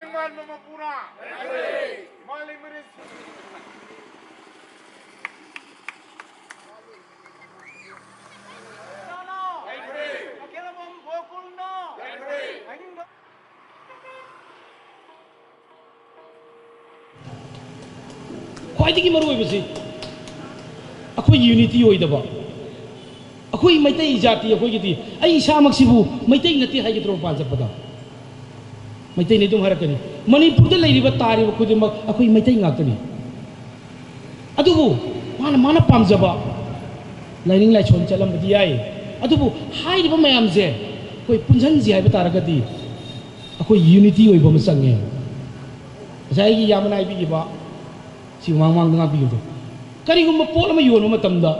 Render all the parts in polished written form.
Dengan memapuna. Mali meris. ख्वाइदगी मरुओइबसी अखोई unity होइदबा अखोई मैतै जाति अखोइगिदी आई इसामक्सिबु मैतै नति हाइगद्रो पांजपदा मैतै ने दुम हरकनी मणिपुरदा लैरिबा तारिबा खुदिमक अखोई मैतै ngaktani अदुबु माना माना पामजबा लाइनिंग लाइछोन चलमबदी याई अदुबु हाइरिबा मयामजे कोई पुंजनजी हाइबा तारगदी अखोई unity होइबा मसंगे जायगी यामनाइ बिगिबा si mang nga biyo karigum pola ma yono matamda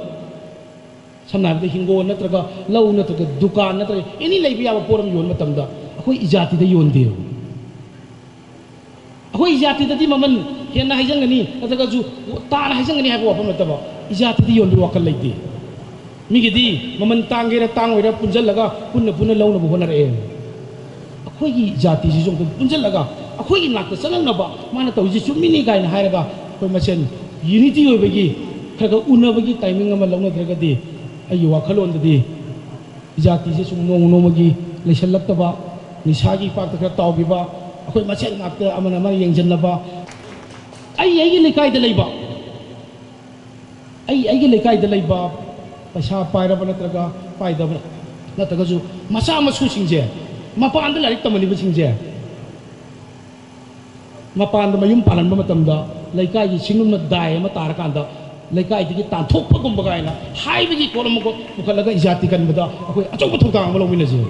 samna de hingo natraga law natraga dukan natraga ini lay biya pola ma yono matamda akoi ijati da yon deo akoi ijati da di maman hena haijang ngani natraga ju ta na haijang ngani habo apam mataba ijati di yon wakal lay di migi di maman tangge ra tang oira punjal laga punna punna law na buhona re akoi gi jati ji jong punjal laga akoi gi nakta sanang na ba mana taw ji chumini gai na hairaga कोई मसेन unity होइबगी Kharga उनबगी timing अमा लौनद्रगदी अय वाखलोन ददी जाति से सुम नोंग नोमगी लेसलक्तबा निसागी पाक खरा तावबिबा अखोय मसेन नाक्ते अमन अमा येंजनबा आई लेकाय the लेबा आई लेकाय the लेबा पैसा पाइरबा नत्रगा पाइदबा नत्रगजु मसा मसु सिंजे मपान द लारिक तमनिबा सिंजे मपान द मयुम पालन मतमदा लेकाई सिंगुम दाय अमा तारकांदा लेकाई दिगी तांथोकपगुम बगायना हाइबगी कोलम को पुखलगा इजाति कनबदा अखोय अचौब थौदांग अमा लौमिनजे